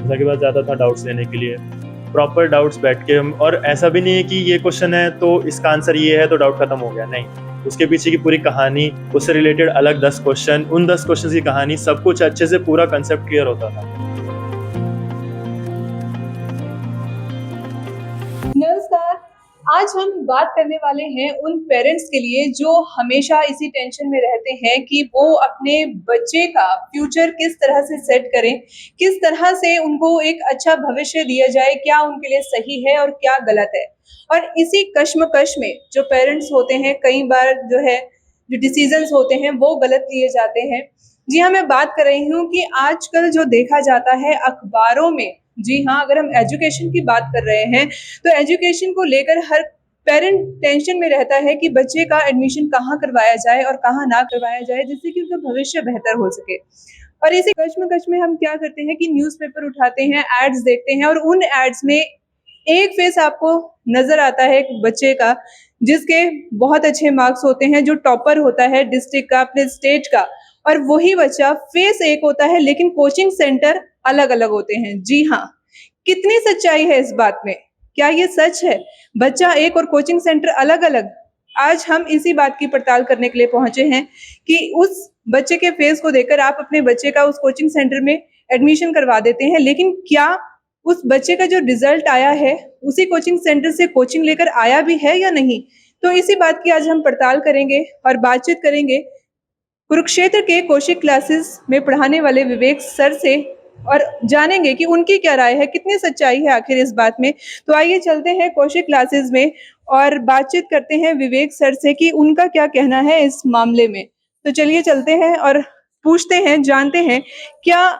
के पास जाता था डाउट्स लेने के लिए। प्रॉपर डाउट्स बैठ के हम, और ऐसा भी नहीं है कि ये क्वेश्चन है तो इसका आंसर ये है तो डाउट खत्म हो गया, नहीं। उसके पीछे की पूरी कहानी, उससे रिलेटेड अलग 10 क्वेश्चन, उन 10 क्वेश्चन की कहानी, सब कुछ अच्छे से पूरा कंसेप्ट क्लियर होता था। नमस्कार। आज हम बात करने वाले हैं उन पेरेंट्स के लिए जो हमेशा इसी टेंशन में रहते हैं कि वो अपने बच्चे का फ्यूचर किस तरह से सेट करें, किस तरह से उनको एक अच्छा भविष्य दिया जाए, क्या उनके लिए सही है और क्या गलत है। और इसी कश्मकश में जो पेरेंट्स होते हैं, कई बार जो डिसीजंस होते हैं वो गलत लिए जाते हैं। जी हाँ, मैं बात कर रही हूँ कि आजकल जो देखा जाता है अखबारों में, जी हाँ, अगर हम एजुकेशन की बात कर रहे हैं तो एजुकेशन को लेकर हर पेरेंट टेंशन में रहता है कि बच्चे का एडमिशन कहाँ करवाया जाए और कहाँ ना करवाया जाए, जिससे कि उनका भविष्य बेहतर हो सके। और इसी कश्मकश में हम क्या करते हैं कि न्यूज़पेपर उठाते हैं, एड्स देखते हैं, और उन एड्स में एक फेस आपको नजर आता है एक बच्चे का जिसके बहुत अच्छे मार्क्स होते हैं, जो टॉपर होता है डिस्ट्रिक्ट का, अपने स्टेट का, और वही बच्चा फेस एक होता है लेकिन कोचिंग सेंटर अलग अलग होते हैं। जी हाँ, कितनी सच्चाई है इस बात में? क्या ये सच है? बच्चा एक और कोचिंग सेंटर अलग अलग? आज हम इसी बात की पड़ताल करने के लिए पहुंचे हैं कि उस बच्चे के फेस को देखकर आप अपने बच्चे का उस कोचिंग सेंटर में एडमिशन करवा देते हैं, लेकिन क्या उस बच्चे का जो रिजल्ट आया है उसी कोचिंग सेंटर से कोचिंग लेकर आया भी है या नहीं? तो इसी बात की आज हम पड़ताल करेंगे और बातचीत करेंगे कुरुक्षेत्र के कौशिक क्लासेस में पढ़ाने वाले विवेक सर से, और जानेंगे कि उनकी क्या राय है, कितनी सच्चाई है आखिर इस बात में। तो आइए चलते हैं कौशिक क्लासेस में और बातचीत करते हैं विवेक सर से कि उनका क्या कहना है इस मामले में। तो चलिए चलते हैं और पूछते हैं, जानते हैं क्या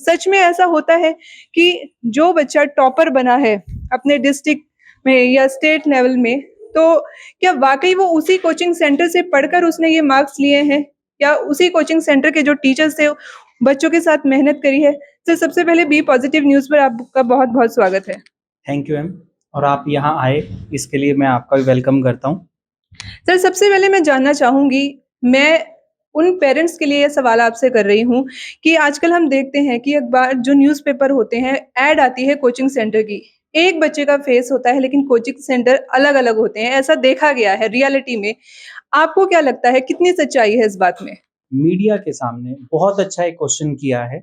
सच में ऐसा होता है कि जो बच्चा टॉपर बना है अपने डिस्ट्रिक्ट में या स्टेट लेवल में, तो क्या वाकई वो उसी कोचिंग सेंटर से पढ़कर उसने ये मार्क्स लिए हैं, या उसी कोचिंग सेंटर के जो टीचर्स थे बच्चों के साथ मेहनत करी है? सर, सबसे पहले बी पॉजिटिव न्यूज़ पर आपका बहुत बहुत स्वागत है। थैंक यू मैम, और आप यहाँ आए इसके लिए मैं आपका भी वेलकम करता हूँ। सर, सबसे पहले मैं जानना चाहूंगी, मैं उन पेरेंट्स के लिए ये सवाल आपसे कर रही हूँ कि आजकल हम देखते हैं कि अखबार जो न्यूज़पेपर होते हैं, ऐड आती है कोचिंग सेंटर की। एक बच्चे का फेस होता है लेकिन कोचिंग सेंटर अलग अलग होते हैं, ऐसा देखा गया है रियलिटी में। आपको क्या लगता है, कितनी सच्चाई है इस बात में? मीडिया के सामने बहुत अच्छा एक क्वेश्चन किया है,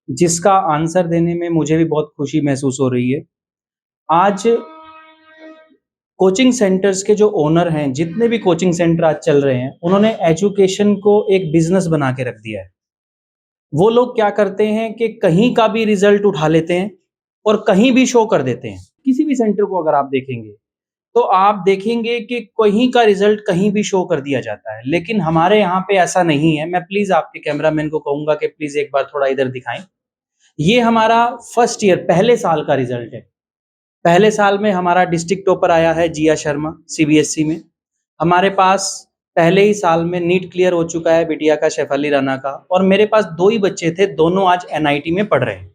जिसका आंसर देने में मुझे भी बहुत खुशी महसूस हो रही है। आज कोचिंग सेंटर्स के जो ओनर हैं, जितने भी कोचिंग सेंटर आज चल रहे हैं, उन्होंने एजुकेशन को एक बिजनेस बना के रख दिया है। वो लोग क्या करते हैं कि कहीं का भी रिजल्ट उठा लेते हैं और कहीं भी शो कर देते हैं। किसी भी सेंटर को अगर आप देखेंगे तो आप देखेंगे कि कहीं का रिजल्ट कहीं भी शो कर दिया जाता है, लेकिन हमारे यहाँ पे ऐसा नहीं है। मैं प्लीज आपके कैमरामैन को कहूंगा कि प्लीज एक बार थोड़ा इधर दिखाएं। ये हमारा फर्स्ट ईयर, पहले साल का रिजल्ट है। पहले साल में हमारा डिस्ट्रिक्ट टॉपर आया है जिया शर्मा, सीबीएसई में। हमारे पास पहले ही साल में नीट क्लियर हो चुका है बिटिया का, शेफाली राणा का, और मेरे पास 2 ही बच्चे थे, दोनों आज एनआईटी में पढ़ रहे हैं।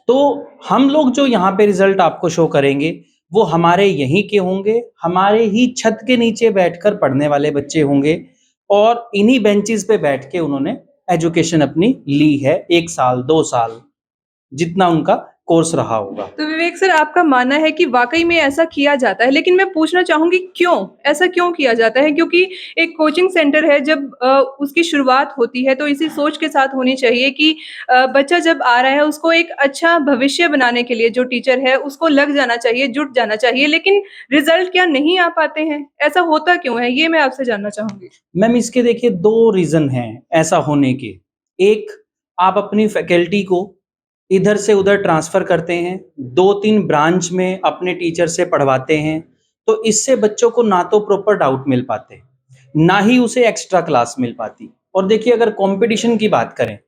तो हम लोग जो यहाँ पे रिजल्ट आपको शो करेंगे वो हमारे यहीं के होंगे, हमारे ही छत के नीचे बैठकर पढ़ने वाले बच्चे होंगे, और इन्हीं बेंचेस पे बैठ के उन्होंने एजुकेशन अपनी ली है 1 साल 2 साल, जितना उनका कोर्स रहा होगा। तो विवेक सर, आपका मानना है कि वाकई में ऐसा किया जाता है, लेकिन मैं पूछना चाहूंगी क्यों ऐसा क्यों किया जाता है? क्योंकि एक कोचिंग सेंटर है, जब उसकी शुरुआत होती है तो इसी सोच के साथ होनी चाहिए कि बच्चा जब आ रहा है उसको एक अच्छा भविष्य बनाने के लिए जो टीचर है उसको लग जाना चाहिए, जुट जाना चाहिए, लेकिन रिजल्ट क्या नहीं आ पाते हैं? ऐसा होता क्यों है, ये मैं आपसे जानना चाहूंगी। मैम, इसके देखिए 2 रीजन हैं ऐसा होने के। एक, आप अपनी फैकल्टी को इधर से उधर ट्रांसफर करते हैं, 2-3 ब्रांच में अपने टीचर से पढ़वाते हैं, तो इससे बच्चों को ना तो प्रॉपर डाउट मिल पाते, ना ही उसे एक्स्ट्रा क्लास मिल पाती। और देखिए, अगर कंपटीशन की बात करें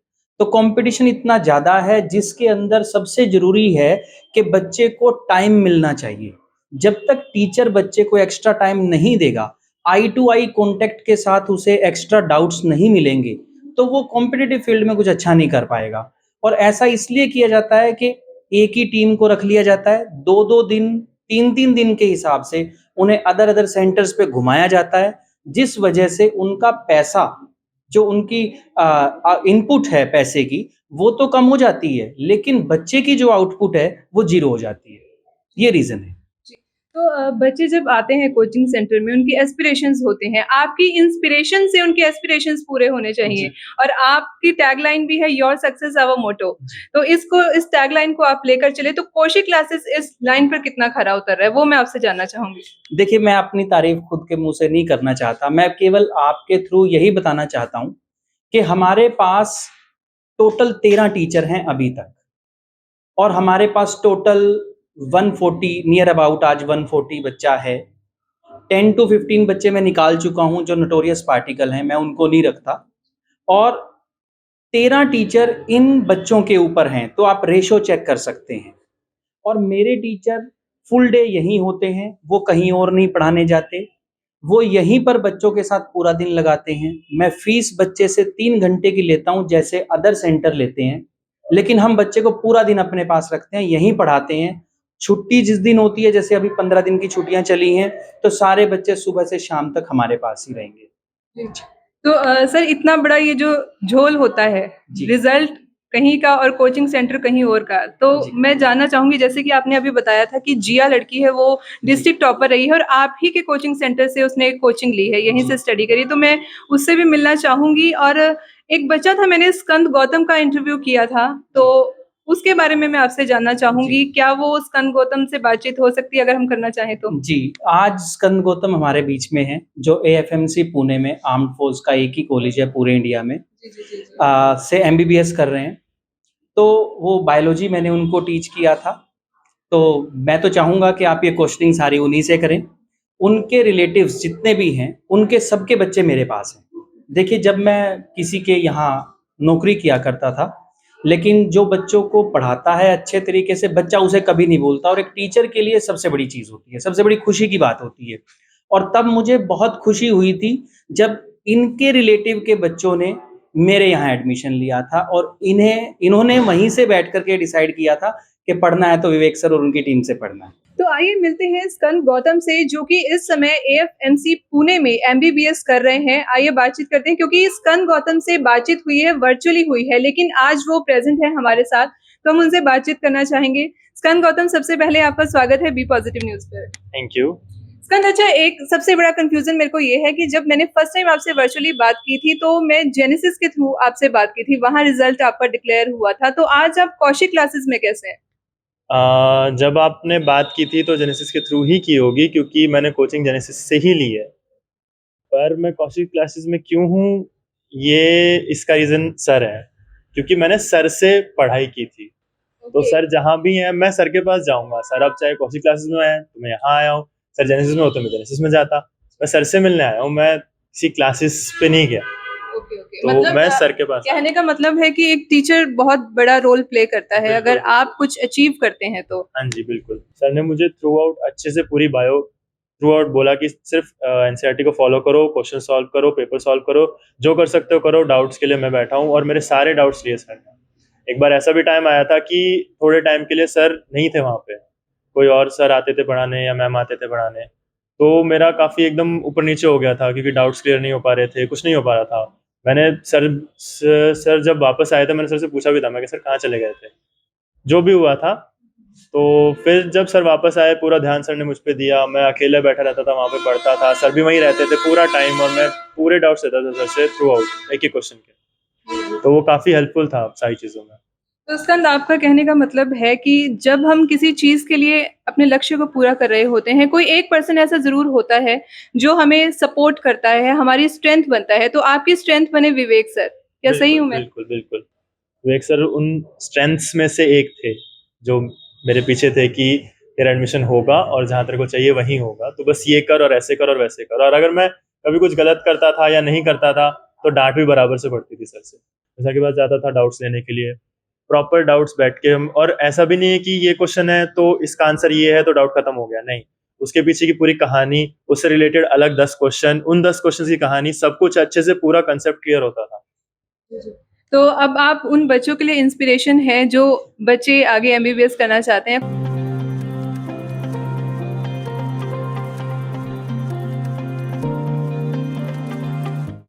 तो कंपटीशन इतना ज्यादा है, जिसके अंदर सबसे जरूरी है कि बच्चे को टाइम मिलना चाहिए। जब तक टीचर बच्चे को एक्स्ट्रा टाइम नहीं देगा, आई टू आई कॉन्टेक्ट के साथ उसे एक्स्ट्रा डाउट्स नहीं मिलेंगे, तो वो कॉम्पिटिटिव फील्ड में कुछ अच्छा नहीं कर पाएगा। और ऐसा इसलिए किया जाता है कि एक ही टीम को रख लिया जाता है, 2-2 दिन, 3-3 दिन के हिसाब से उन्हें अदर अदर सेंटर्स पे घुमाया जाता है, जिस वजह से उनका पैसा जो उनकी इनपुट है पैसे की, वो तो कम हो जाती है, लेकिन बच्चे की जो आउटपुट है, वो ज़ीरो हो जाती है। ये रीज़न है। जी। तो बच्चे जब आते हैं कोचिंग सेंटर में उनके एस्पिरेशंस होते हैं। आपकी इंस्पिरेशन से उनके एस्पिरेशंस पूरे होने चाहिए जी। और आपकी टैगलाइन भी है योर सक्सेस आवर मोटो। जी। तो इस टैगलाइन को आप लेकर चले तो कौशिक क्लासेस इस लाइन पर कितना खरा उतर रहा है वो मैं आपसे जानना चाहूँगी। देखिए, मैं अपनी तारीफ़ खुद के मुँह से नहीं करना चाहता, मैं केवल आपके थ्रू यही बताना चाहता हूँ कि हमारे पास टोटल 13 टीचर हैं अभी तक और हमारे पास टोटल 140 नियर अबाउट आज 140 बच्चा है। 10 टू 15 बच्चे मैं निकाल चुका हूँ जो नोटोरियस पार्टिकल हैं, मैं उनको नहीं रखता और 13 टीचर इन बच्चों के ऊपर हैं, तो आप रेशो चेक कर सकते हैं। और मेरे टीचर फुल डे यहीं होते हैं, वो कहीं और नहीं पढ़ाने जाते, वो यहीं पर बच्चों के साथ पूरा दिन लगाते हैं। मैं फ़ीस बच्चे से 3 घंटे की लेता हूँ जैसे अदर सेंटर लेते हैं, लेकिन हम बच्चे को पूरा दिन अपने पास रखते हैं, यहीं पढ़ाते हैं। छुट्टी जिस दिन होती है, जैसे अभी 15 दिन की छुट्टियाँ चली हैं, तो सारे बच्चे सुबह से शाम तक हमारे पास ही रहेंगे। तो सर इतना बड़ा ये जो झोल होता है, जी। रिज़ल्ट कहीं का और कोचिंग सेंटर कहीं और का, तो जी। मैं जानना चाहूँगी जैसे कि आपने अभी बताया था कि जिया लड़की है वो जी। डिस्ट्रिक्ट टॉपर रही है और आप ही के कोचिंग सेंटर से उसने कोचिंग ली है, यहीं जी। से स्टडी करी, तो मैं उससे भी मिलना चाहूँगी। और एक बच्चा था मैंने स्कंद गौतम का इंटरव्यू किया था, तो उसके बारे में मैं आपसे जानना चाहूँगी, जी। क्या वो स्कंद गौतम से बातचीत हो सकती है अगर हम करना चाहें तो? जी, आज स्कंद गौतम हमारे बीच में हैं, जो एएफएमसी पुणे में आर्म्ड फोर्स का एक ही कॉलेज है पूरे इंडिया में जी, जी, जी, जी। से एमबीबीएस कर रहे हैं। तो वो बायोलॉजी मैंने उनको टीच किया था, तो मैं तो चाहूँगा कि आप ये क्वेश्चनिंग सारी उन्हीं से करें। उनके रिलेटिव्स जितने भी हैं, उनके सबके बच्चे मेरे पास हैं। देखिए, जब मैं किसी के यहाँ नौकरी किया करता था, लेकिन जो बच्चों को पढ़ाता है अच्छे तरीके से, बच्चा उसे कभी नहीं बोलता और एक टीचर के लिए सबसे बड़ी चीज़ होती है, सबसे बड़ी खुशी की बात होती है। और तब मुझे बहुत खुशी हुई थी, जब इनके रिलेटिव के बच्चों ने मेरे यहाँ एडमिशन लिया था और इन्होंने वहीं से बैठ कर के डिसाइड किया था कि पढ़ना है तो विवेक सर और उनकी टीम से पढ़ना है। तो आइए मिलते हैं स्कंद गौतम से जो कि इस समय एएफएमसी पुणे में एमबीबीएस कर रहे हैं। आइए बातचीत करते हैं क्योंकि स्कंद गौतम से बातचीत हुई है, वर्चुअली हुई है, लेकिन आज वो प्रेजेंट है हमारे साथ, तो हम उनसे बातचीत करना चाहेंगे। स्कंद गौतम, सबसे पहले आपका स्वागत है बी पॉजिटिव न्यूज़ पर। Thank you. स्कंद, अच्छा, एक सबसे बड़ा कंफ्यूजन मेरे को ये है कि जब मैंने फर्स्ट टाइम आपसे वर्चुअली बात की थी तो मैं जेनेसिस के थ्रू आपसे बात की थी, वहाँ रिजल्ट आपका डिक्लेयर हुआ था, तो आज आप कौशिक क्लासेस में कैसे हैं? जब आपने बात की थी तो जेनेसिस के थ्रू ही की होगी क्योंकि मैंने कोचिंग जेनेसिस से ही ली है। पर मैं कौशिक क्लासेस में क्यों हूँ, ये इसका रीज़न सर है, क्योंकि मैंने सर से पढ़ाई की थी। तो ओके। सर जहाँ भी हैं मैं सर के पास जाऊँगा। सर अब चाहे कौशिक क्लासेस में हैं तो मैं यहाँ आया हूँ, सर जेनेसिस में हो तो मैं जेनेसिस में जाता। मैं सर से मिलने आया हूँ, मैं किसी क्लासेस पे नहीं गया। Okay, okay. तो मतलब मैं सर के पास कहने का मतलब है कि एक टीचर बहुत बड़ा रोल प्ले करता है बिल्कुल, अगर बिल्कुल। आप कुछ अचीव करते हैं तो। हाँ जी, बिल्कुल। सर ने मुझे थ्रू आउट अच्छे से पूरी बायो थ्रू आउट बोला कि सिर्फ़ एनसीईआरटी को फ़ॉलो करो, क्वेश्चन सॉल्व करो, पेपर सॉल्व करो, जो कर सकते हो करो, डाउट्स के लिए मैं बैठा हूँ और मेरे सारे डाउट्स लिए सर ने। एक बार ऐसा भी टाइम आया था कि थोड़े टाइम के लिए सर नहीं थे वहाँ पे, कोई और सर आते थे पढ़ाने या मैम आते थे पढ़ाने। तो मेरा काफ़ी एकदम ऊपर-नीचे हो गया था क्योंकि डाउट्स क्लियर नहीं हो पा रहे थे, कुछ नहीं हो पा रहा था। मैंने सर जब वापस आए थे मैंने सर से पूछा भी था, मैं कि सर कहाँ चले गए थे? जो भी हुआ था, तो फिर जब सर वापस आए पूरा ध्यान सर ने मुझ पे दिया, मैं अकेले बैठा रहता था वहाँ पे पढ़ता था, सर भी वहीं रहते थे पूरा टाइम और मैं पूरे डाउट्स लेता था सर से थ्रू आउट एक-एक क्वेश्चन के। तो वो काफ़ी हेल्पफुल था सारी चीज़ों में। तो स्कंद, आपका कहने का मतलब है कि जब हम किसी चीज़ के लिए अपने लक्ष्य को पूरा कर रहे होते हैं, कोई एक पर्सन ऐसा ज़रूर होता है जो हमें सपोर्ट करता है, हमारी स्ट्रेंथ बनता है, तो आपकी स्ट्रेंथ बने विवेक सर। क्या सही बिल्कुल, हूँ मैं? बिल्कुल, बिल्कुल। विवेक सर उन स्ट्रेंथ्स में से एक थे, जो मेरे पीछे थे कि तेरा एडमिशन होगा और जहाँ तेरे को चाहिए वहीं होगा, तो बस ये कर और ऐसे कर और वैसे कर। और अगर मैं कभी कुछ गलत करता था या नहीं करता था, तो डाँट भी बराबर से पड़ती थी सर से। मैं सर के पास जाता था डाउट्स लेने के लिए, प्रॉपर डाउट्स बैठ के हम और ऐसा भी नहीं है कि ये क्वेश्चन है तो इसका आंसर ये है तो डाउट खत्म हो गया, नहीं। उसके पीछे की पूरी कहानी, उससे रिलेटेड अलग 10 क्वेश्चन, उन 10 क्वेश्चन्स की कहानी, सब कुछ अच्छे से पूरा कांसेप्ट क्लियर होता था। तो अब आप उन बच्चों के लिए इंस्पिरेशन हैं जो बच्चे आगे एमबीबीएस करना चाहते हैं।